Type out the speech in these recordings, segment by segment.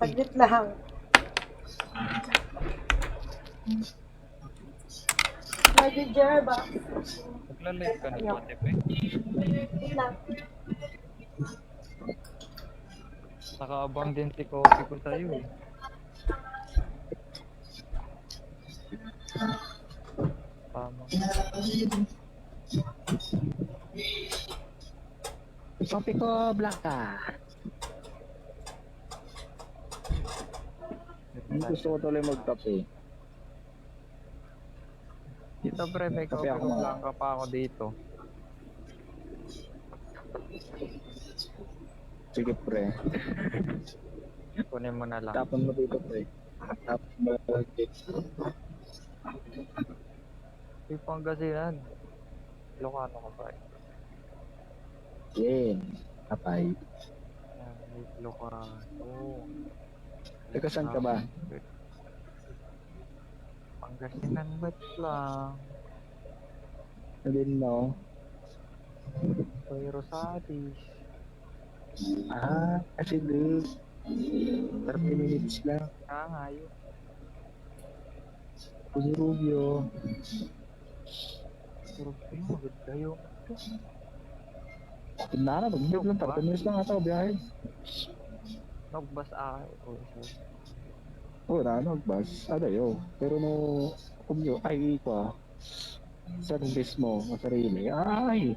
Saglit lang. Medyo Jerba. Nagla-live ka na ba, Tepe? Wait lang. Nakaabang din si Coffee ko sa'yo eh. Tama. Kopi ko, Blanca. Gusto ko tuloy magkape. Dito pre, may Kape Coffee ako ko mga. Blanca pa ako dito. Sige, pre. Kunin mo na lang. Tapon mo dito, pre. Tapon mo dito. Yung Pangasinan. Ilocano ka ba eh? Yan. Kapay. May Ilocano. Teka, saan ka ba? Pangasinan ba't lang? Sabihin mo. Toy Rosales. Kasi doon. 30 minutes lang. Kaya nga yun. Pusi Rubio. Pero magod kayo. Tinara, mag-move lang. 30 minutes lang ata, biyahe. Nagbas ako. Wala, nagbas. Adayo. Pero no, kumyo, ay, service mo, sa sarili. Ay,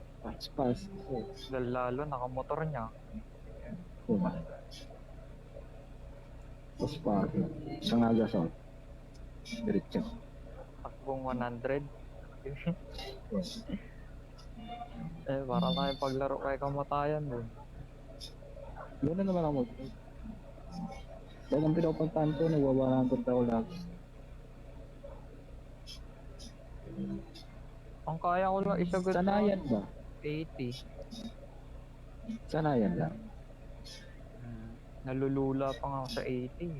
pas. Lalo, nakamotor niya. Pas. Isang agasol. Diretso. Takbong 100. Parang tayo paglaro kay kamatayan din. Gano'n naman ako. Dahil ang pinapuntahan ko, nagwawalangot ako lagi. Ang kaya ko lang isagot Sanayan ba? 80. Sanayan lang. Nalulula pa nga ako sa 80.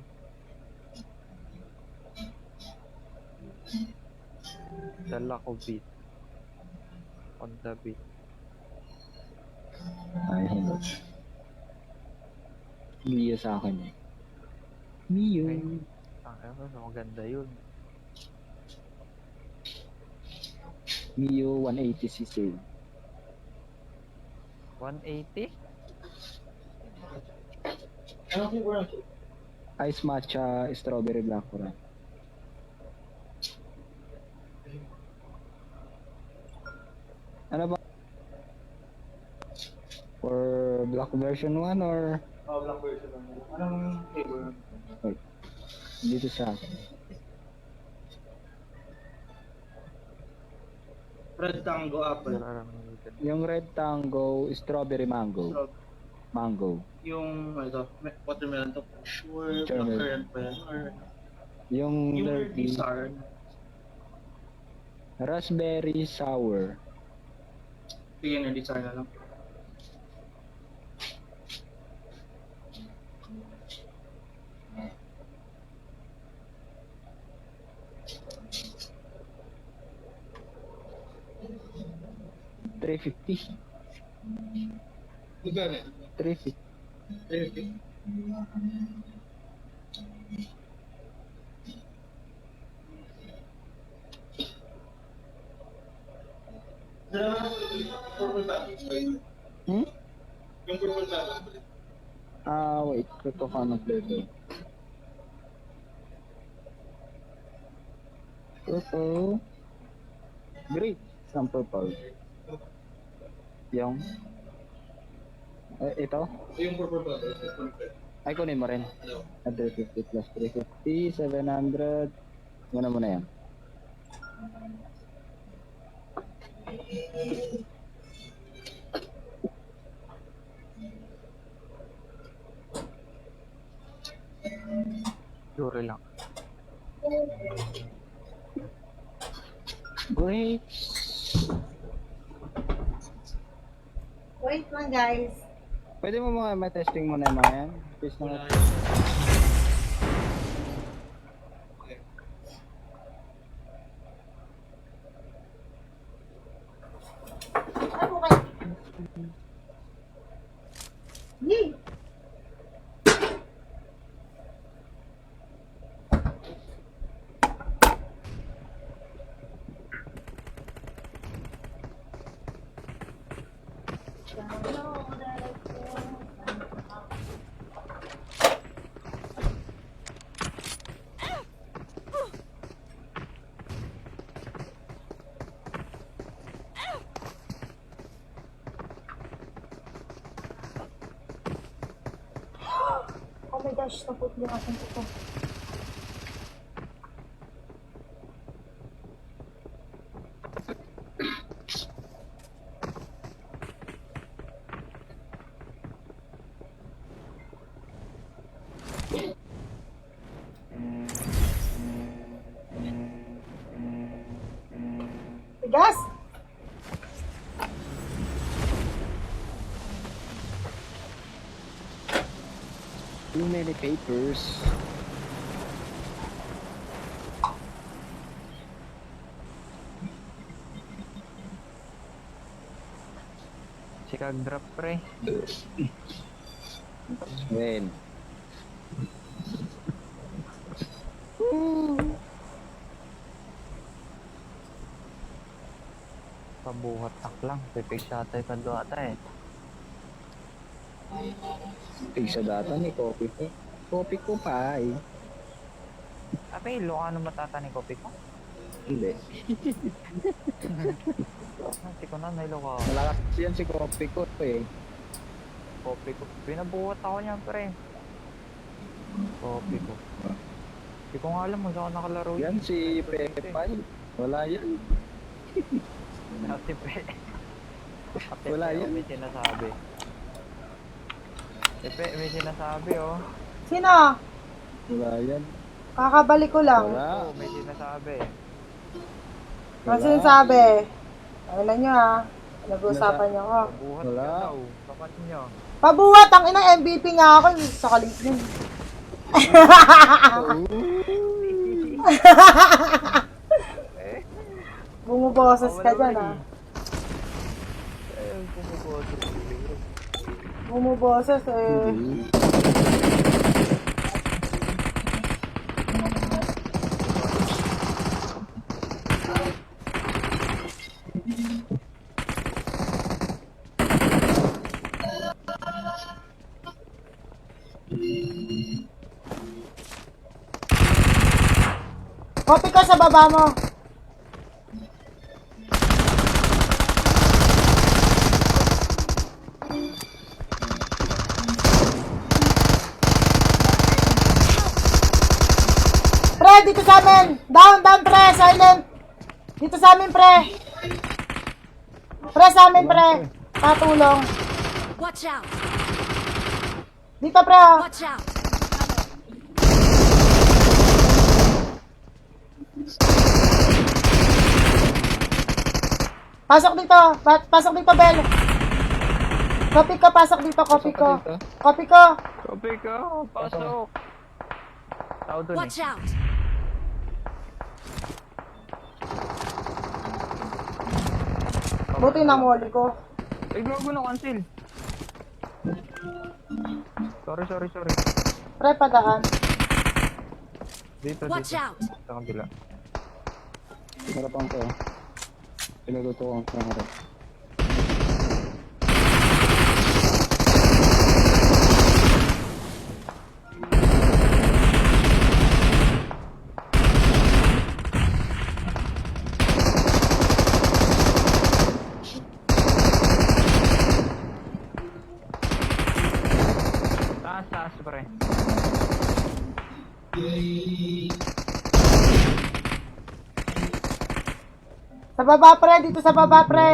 Dala ko beat. On the beat. Ay, hindi. Mio sa akin eh. Mio. Ay. Maganda yun. Mio 180cc. 180? Ice matcha, strawberry blackcurrant. Ano ba? For black version 1 or? Black version lang. Anong flavor? Wait. Dito sa akin. Red Tango Apple. Yung Red Tango, strawberry mango. Mango. Yung watermelon to. Sure, Watermelon. blackcurrant pa yan. Or Yung yung dirty, sour. raspberry sour. Yung energy sour na lang. $350. Magkano? $350. 350. Purple ba? Hmm? Yung purple ba? Wait. Ito ka ng flavor. Purple. Great. Isang purple. Yung? Ito? Yung purple ba? Ay, kunin mo rin. 350 plus 350, 700. Muna mo na yan. Jure lang. Grapes. Wait lang, guys. Pwede mo mga ma-testing mo na yung mga yan? Please na. Ano kayo? Yay! Oh my gosh, naputol yung aking ito. Tigas! Too many papers. Si kag-drop pre. When? Pabuhat tak lang. Pipig siya tayo ka doon ata eh. Tig sa data ni copy ko. Copy ko pa eh. Ape, Ilocano matata ni kopi ko? Hindi. Hindi ko na, Ilocano. Malakas yan si copy ko eh. Kopi ko. Pinabuhat ako niyan pre. Kopi ko. Hindi ko nga alam kung saan ako nakalaro Yan si Pepay. Wala yan. Dati pre. Ate, Wala pre, yan. May sinasabi. Epe, may sinasabi oh. Sino? Wala yan. Kakabalik ko lang. Wala. Oo, may sinasabi. Ano sinasabi? Ayun nyo ha. Nag-uusapan nyo ako. Pabuhat Wala. ka daw. Kapat nyo. Pabuhat! Ang inang MVP nga ako. Sa kalit yun. Bumuboses ka dyan ha. Eh, bumuboses ko siguro. Bumuboses eh. Copy ka sa baba mo. Pre, dito sa amin. Down, down, pre. Silent. Dito sa amin, pre. Pre, sa amin, pre. Patulong. Watch out! Dito, pre. Oh. Watch out! Pasok dito. Pasok dito, Bel. Copy ko, pasok dito. Copy ko. Copy ko. Kopi ka, pasok. Tao dun Watch eh. out! Buti na muli ko. Ay, gago na cancel. Sorry. Pre, padaan. Dito, Watch dito. out! Sa kabila. Harapan ko. Pinaluto ko ang harap. Taas, pre. Sa baba, pre. Dito sa baba, pre.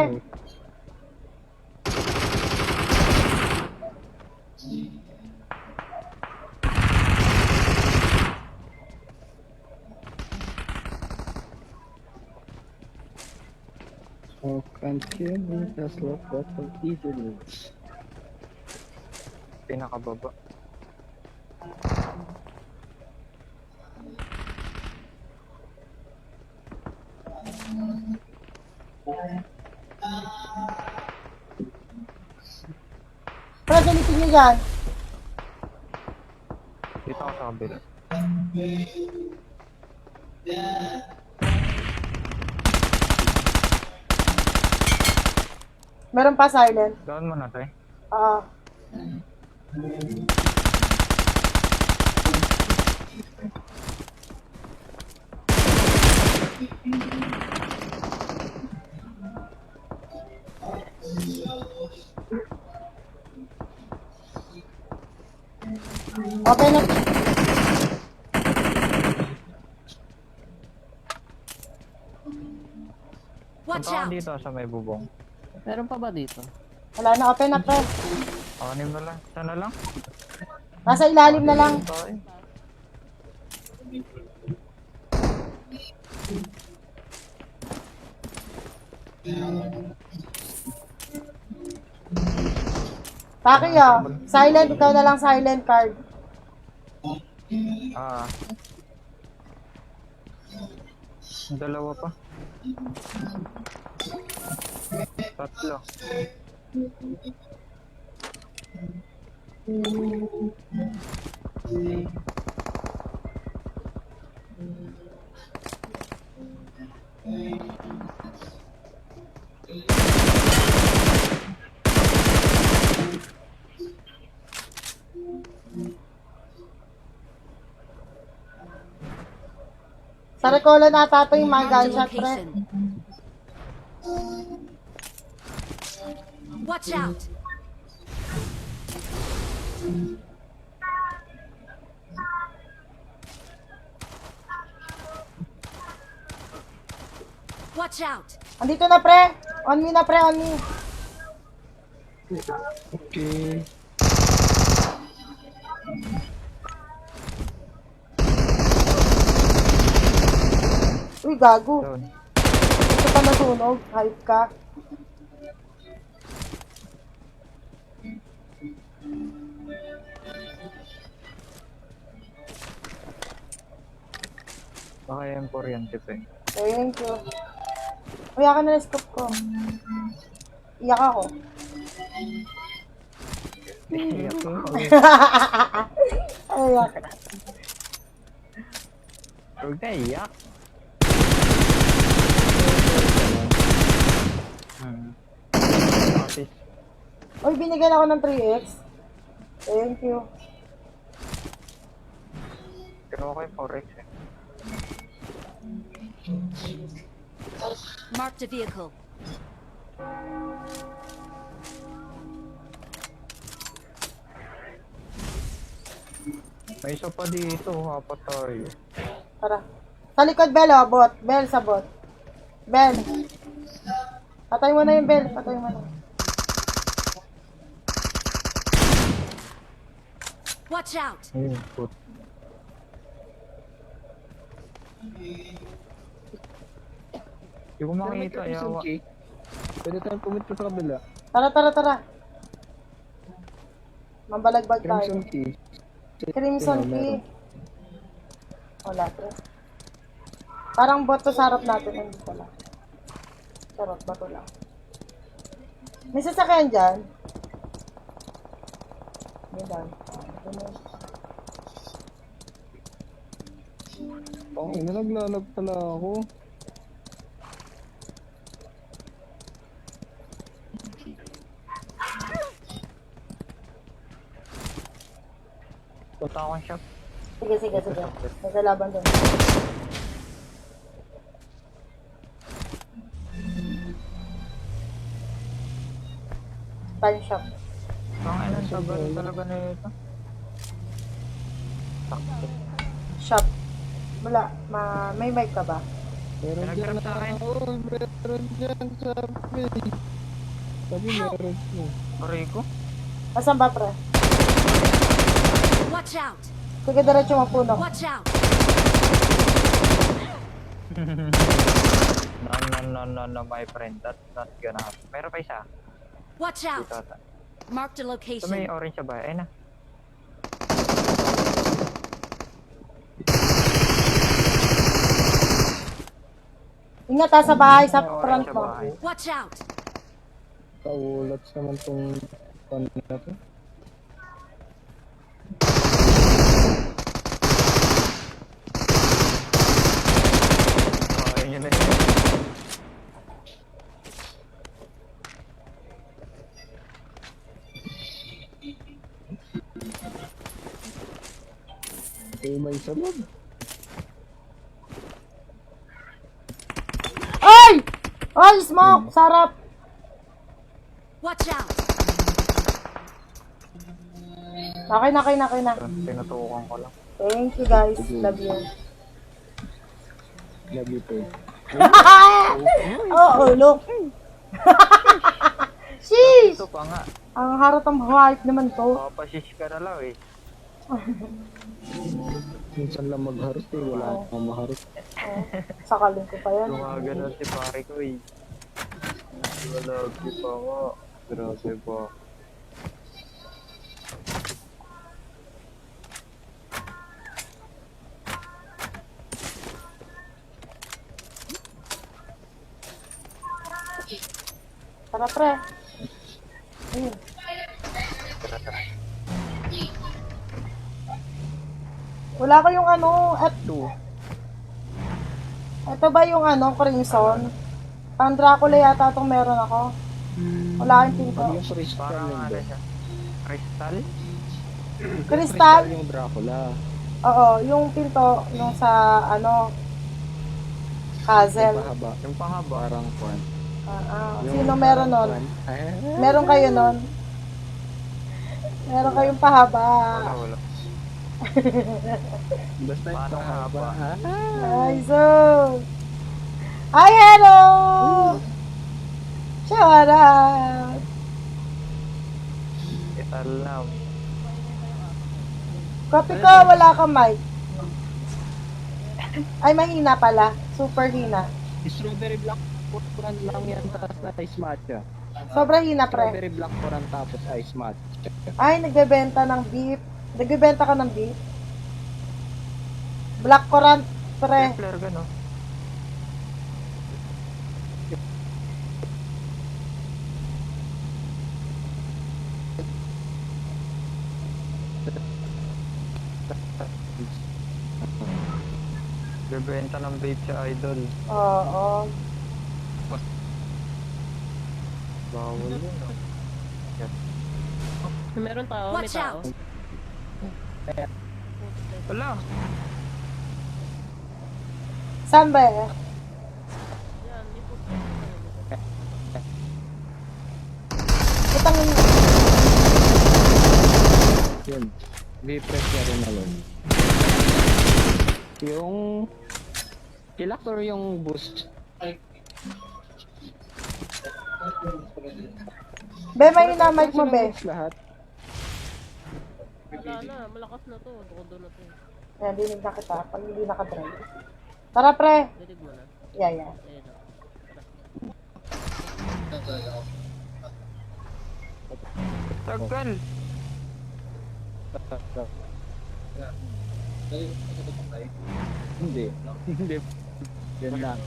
So continue just like that for easily. Pinakababa. Pre, galitin nyo dyan. Dito ako sa kabila. Meron pa silent. Down mo na, tay. Ah. Open na. Watch Punta ka out! dito sa may bubong. Meron pa ba dito? Wala na, open na, pre. Anim na lang. Sana lang. Nasa ilalim na lang. Tayo. Paki, oh. Silent, ikaw na lang silent card. Ah. Dalawa pa. Tatlo. Sa Recola na tato yung mga Marked a gunshot, pre. location. Watch out! Watch out! Andito na, pre. On me na, pre, on me. Okay. Uy, gago. Doon. Ito pa nasunog. Hype ka. Baka yung kuryente pa eh. Thank you. Uy, akin na scoop ko. Iyak ako. Iyak ko. Ay, iyak. Huwag na iyak. Office. Uy, binigyan ako ng 3x. Thank you. Kinuha ko yung 4X eh. Marked a vehicle. May isa pa dito. Apat tayo. Tara. Sa likod, Bel, oh. Bot. Bel, sa bot. Bel. Patay mo na yung Bel. Patay mo na. Watch out! Ayun, put. Hindi ko makita. Yawa. Pwede tayong pumunta sa kabila. Tara, tara, tara. Mambalagbag Crimson tayo. Key. Crimson Meron. Key. Wala, pre. Parang bot to sa harap natin. Hindi pala. Charot, bato lang. May sasakyan dyan. Hindi lang. Oh, naglalag pala ako. Punta akong shop. Sige, sige, sige. May kalaban doon. Time shop. Pangalan tagal talaga na ito. Sakto. Shop. Wala. May mic ka ba? Meron dyan Pinag-grab na sa akin. ako. Meron dyan sabi. Sabi meron mo. Aray ko. Asan ba, pre? Watch out! Sige, diretso mapuno. Watch out! No, my friend. That's not gonna happen. Meron pa isa. Watch out! Dito ata. Marked a Ito may location. orange sa bahay. Ayun na. Ingat ha, sa bahay, sa May front orange sa mo. bahay. Watch out! Kaulat naman tong pan na to. Oh, ayun yun na yun. Eh, may sabag. Ay! Ay, smoke! Sarap! Watch out! Okay na, okay na, okay na. Tinutukan ko lang. Thank you guys. Love you. Love you too. Oo, look. Sheesh! Ito pa nga. Ang harap ang white naman to. Papashish ka na lang eh. Minsan lang magharot eh, wala akong maharot. Oh, sakalin ko pa yan. Gumagano si pare ko eh. Wala pa nga. Grabe ba. Tara, pre. Ayun. Wala ko yung ano, at 2. ito ba yung ano, crimson? Pang Dracula yata itong meron ako. Wala akong pinto. Ano yung crystal Parang yun ano ba? siya. Crystal? Crystal? Yung Dracula. Oo, yung pinto, yung sa ano, Yung castle. pahaba. Yung pahaba. Parang kwan. Sino meron nun? Ay, Meron kayo nun? Meron kayong pahaba. Wala. basta yung Parang pahaba. haba. Ay, so. Hi, hello! Shout out! Ital lang. Copy ko, wala kang mic. Ay, mahina pala. Super hina. Strawberry black puran lang yan tapos na ice matcha. Sobrang hina, pre. Strawberry black puran tapos ice matcha. Ay, nagbebenta ng beef. Nagbebenta ka ng beef? Black currant, pre. Flare gano. Bebenta ng vape sa idol. Oo. Bawal yun. Meron tao, may Watch tao. out! Wala. Saan ba eh? Yan, may puto. Itang Yun. V-press na rin na yun. Yung kilak or yung boost? Be, mahina mic mo, be. Boost lahat. Wala na, malakas na to. Dodo na to. Yan, dinig na kita. Pag hindi nakadrive. Tara, pre. Dinig mo na. Yeah, yeah. Ayun na. Tagal. Hindi. Hindi. Yan lang.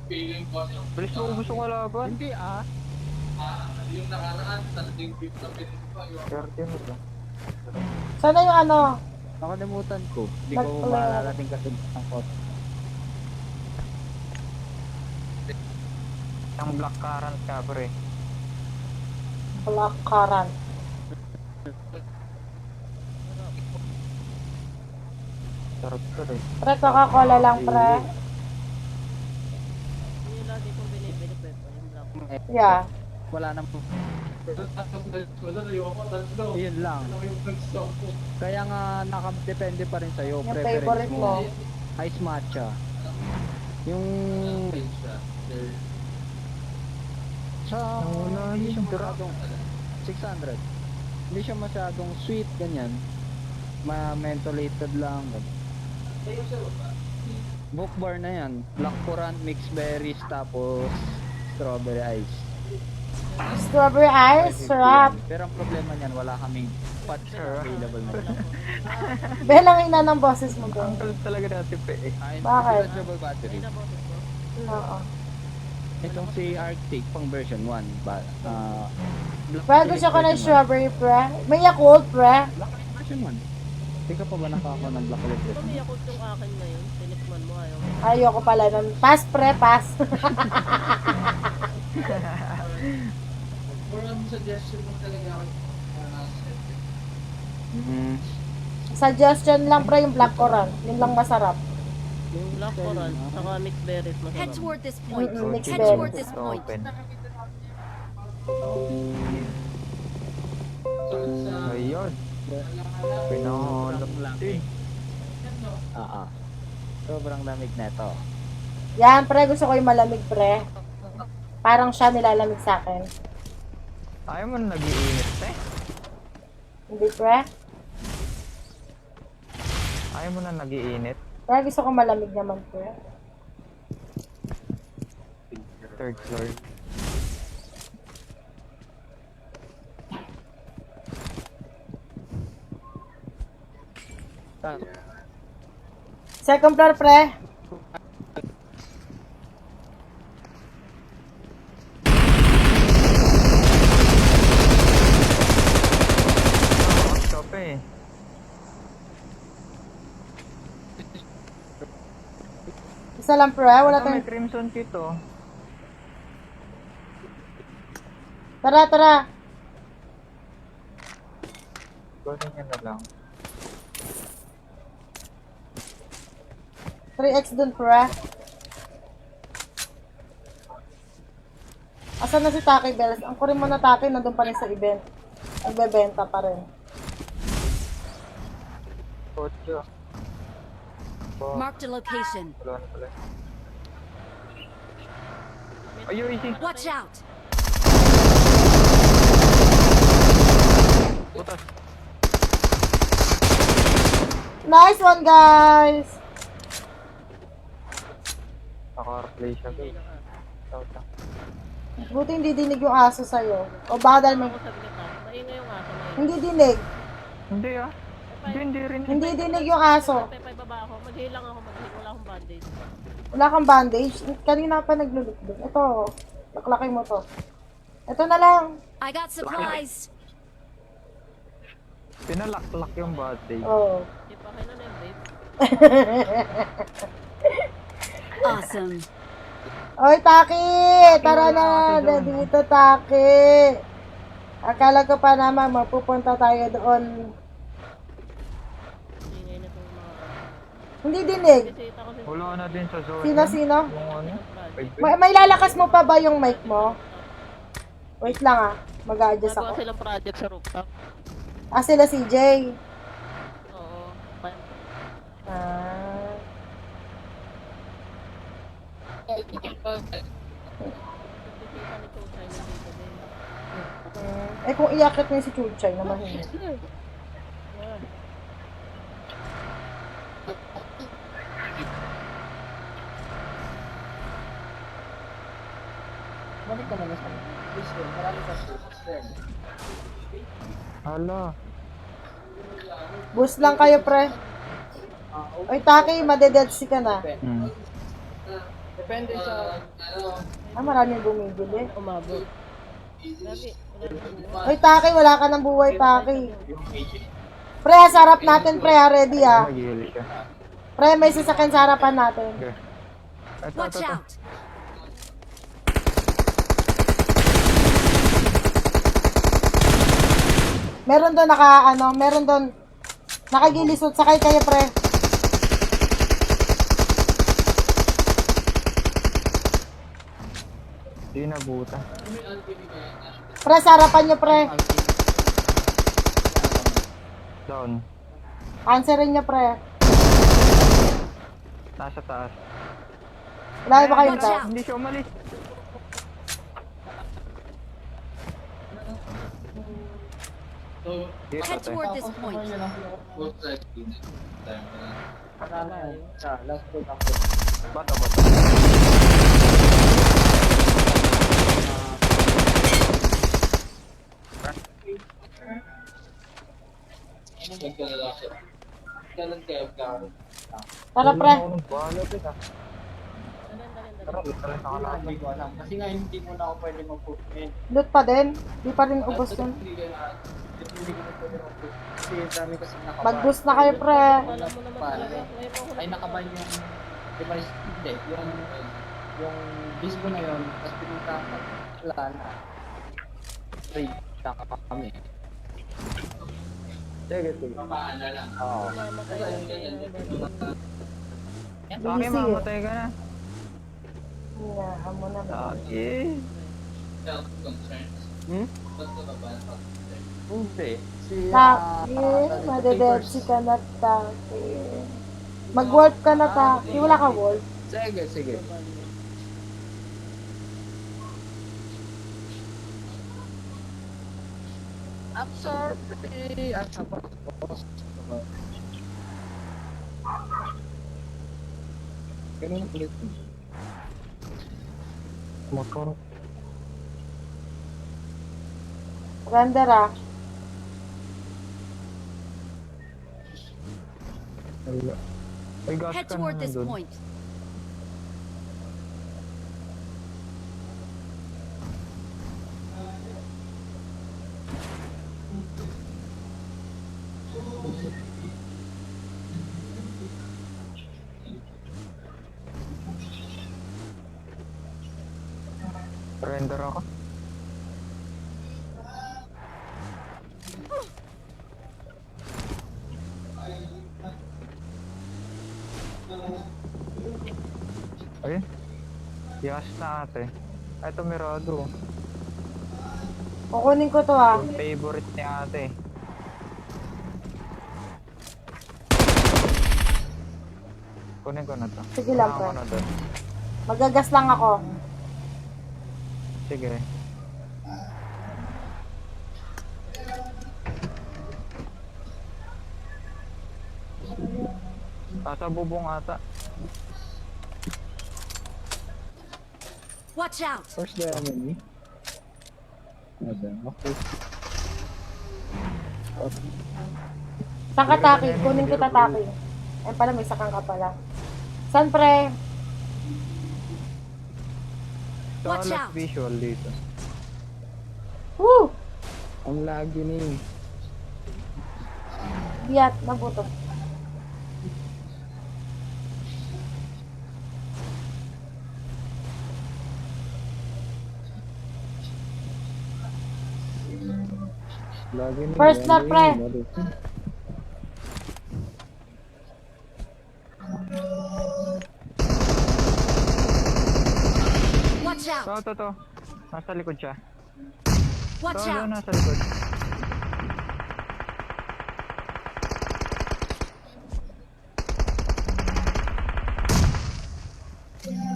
Feeling ko ano, Bilis mo ubus yung kalaban. Hindi ah. yung nakaraan, tanding beef na pinito yung 30 na lang. Sana yung ano? Nakalimutan ko. Hindi ko Nag-play. maalala din kasi ang photo. Ang black currant ka, pre. Black currant. Sarap to rin. Pre, Coca-Cola lang, pre. Yung lagi kong binibili, Pepe. Yung black. Yeah. Wala nang wala na yung ako, tatlo. yun lang. Ano yung nag-stop ko? Kaya nga nakadepende pa rin sa'yo. Yung Preference favorite mo. Ice matcha. Yung sa Wala hindi siya yung masyadong 600. Hindi siya masyadong sweet ganyan. Ma-mentholated lang. Book bar na yan. Black currant, mixed berries, tapos strawberry ice. Strawberry ice, sarap. Pero ang problema niyan, wala kaming pods na available na yun. Be, lang ina ng boses mo, be. Ang galit talaga natin, pe. Ay, Bakit? rechargeable battery. Ayun na boses ko. Oo. Itong si Arctic, pang version 1. Pre, gusto ko ng strawberry, pre. May Yakult, pre. Black version 1. Hindi ka pa ba nakakakuha ng Black Light version 1? Tumiyakot yung akin ngayon. Tinikman mo, ayaw. Ayoko pala nun. Pass, pre, pass. Walang suggestion mo talaga ako. Suggestion lang, pre, yung black currant. Yun lang masarap. Black coral, saka mixed berries. Head Masarap. toward this point. Mm-mm, mixed Head berries. toward this point. Open. Sa Ayun. Pinahalong lang din. Oo. Sobrang lamig na to. Yan, pre, gusto ko yung malamig, pre. Parang siya nilalamig sa akin. Ayaw mo na nag-iinit, eh. Hindi, pre? Ayaw mo na nag-iinit. Pre, gusto ko malamig naman, pre. Third floor. Second floor, pre. Stop eh. Isa lang, pre. Wala Ito, may tayong... crimson kit, oh. Tara, tara. Kunin niya na lang. 3x dun, pre. Asan na si Taki Bells? Ang kurin mo na Taki, nandun pa rin sa event. Nagbebenta pa rin. Kotse. Oh, Marked a location. wala na pala. Ayun, easy. Watch out! Putas. Nice one, guys! Naka-replay siya, guys. Tawta. Buti hindi dinig yung aso sa'yo. O baka dahil may... Ako sa gitna. Maingay yung aso na yun. Hindi dinig. Hindi ah. Hindi rin. Hindi dinig yung aso. Pepe, baba ako. Maghilang ako. Wala akong bandage. Wala kang bandage. Kanina pa naglulukbog. Ito, laklakin mo to. Ito na lang. I got supplies. Pinalaklak yung body. Oh. Di pa kayo na yung babe. Awesome. Oy, Taki! Tara na! Dito, Taki! Akala ko pa naman mapupunta tayo doon. Ingay na itong mga Hindi dinig. Bisita ko si Wala na din sa zone. Sino? Yung ano? May lalakas mo pa ba yung mic mo? Wait lang ah. Mag-a-adjust Nagawa ako. silang project sa rooftop. Ah, sila CJ. Oo. Ah. Bisita ni Chosay na dito din. Eh kung iakit mo yung si Chuchay naman hindi. Yeah. Hala. Boost lang kayo, pre. Oy, Taki, madedead ka na. Hmm. Ah, maraming bumibili. Umabot. Grabe. Wala na. Oy, Taki, wala ka ng buhay, Taki. Pre, sa harap natin, pre, ha, ready, ha. Nag-heal siya. Pre, may sasakyan sa harapan natin. Okay. Ito, Watch ito, ito. out! Meron doon meron doon nakagilisot. Sakay kayo, pre. Hindi na buta. Pre, sa harapan nyo, pre. Down. Answerin nyo, pre. Nasa taas. Wala ba kayong Watch tao? out. Hindi siya umalis. Dito Head tayo. toward this point. Bata, bata. Tara, pre. Bahala din ah. Tara, tara, tara. Hindi ko alam. Kasi nga hindi mo na ako pwede mag-put-in. Loot pa din. Di pa rin ubos yun. Hindi ko na pwede mag-put. Kasi dami kasi nakaban. Mag-boost na kayo, pre. Alam mo naman Paano? talaga. Ngayon po ako Ay nakaban yung device. Hindi. Yung disco na yun. Tapos pinunta ka. Wala na. Trade. Taka pa kami. Sige, sige. Oo. mamatay yung Sa akin, mamatay ka na. Hinyahan mo na. Okay. Hmm? Hindi. Taki, madedepsi ka na, Taki. Mag-wolf ka na, Taki. Wala ka wolf. Sige, sige. Absorbe. Ganun ulit. Motor. Render ah. Wala. Ay, gas Head ka toward na this nandun. point. Surrender ako. Ayun. Yakas na ate. Ito Mirado. Kukunin ko to ah. Yung favorite ni ate. Kunin ko na to. Sige lang, Kunin ko pre. na doon. Magagas lang ako. Sige. Asa bubong ata. Watch out. First the enemy. Ada. Okay. Saan ka, Taki? Kunin kita, Taki. Ay pala, may sakang ka pala. Saan, pre? Watch Sa out. visual dito. Woo! Ang lagi ni. Biyat, nabuto. Lagi ni. First floor, pre. Watch out. To. Nasa likod siya. Watch To, out. nasa likod.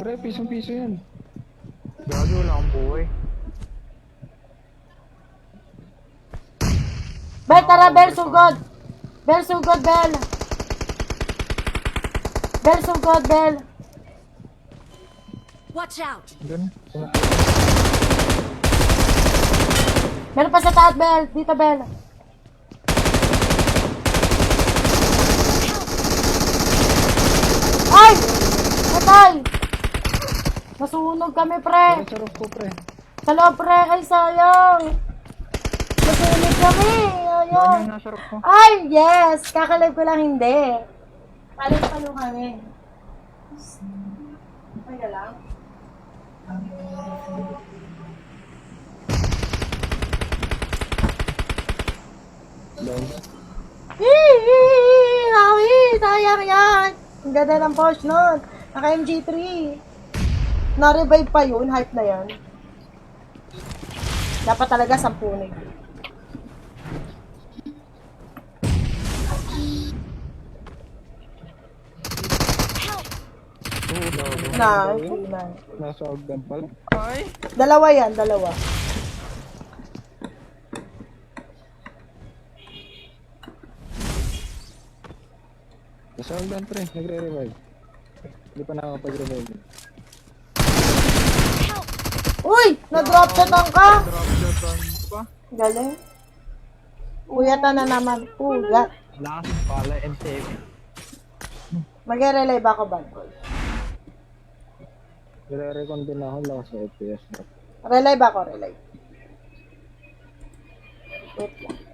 Pre, pisong-piso yan. Gago, wala akong buhay. Bel, tara, Bel, sugod! Bel, sugod, Bel! Bel, sugod, Bel! Watch out. Doon. Meron pa sa taat, Bel! Dito, Bel! Ay! Patay! Nasunog kami, pre! Sarap ko, pre. Sa loob, pre! Ay, sayang! Nasunog kami! Doon Ayun! yung nasa rock ko. Ay, yes! Kakalive ko lang hindi. Palo kami. Okay ka lang? Down. Hawi! Sayang yan! Ang ganda ng Porsche nun. Naka MG3. Na-revive pa yun. Hype na yan. Dapat talaga 10 na yun. Nice. Nasa Ogden pala. Ay! Dalawa yan, dalawa. Nasa Ogden, pre. Nagre-revive. Hindi pa nakakapag-revive. Uy! Na-drop shot ka! Drop shot pa. Galing. Uyatan na naman. Ugat. Last pala and save. Mag-relive ako, bad boy. Nire-recon din ako. Lakas sa FPS. Relive ako, relive. Wait lang.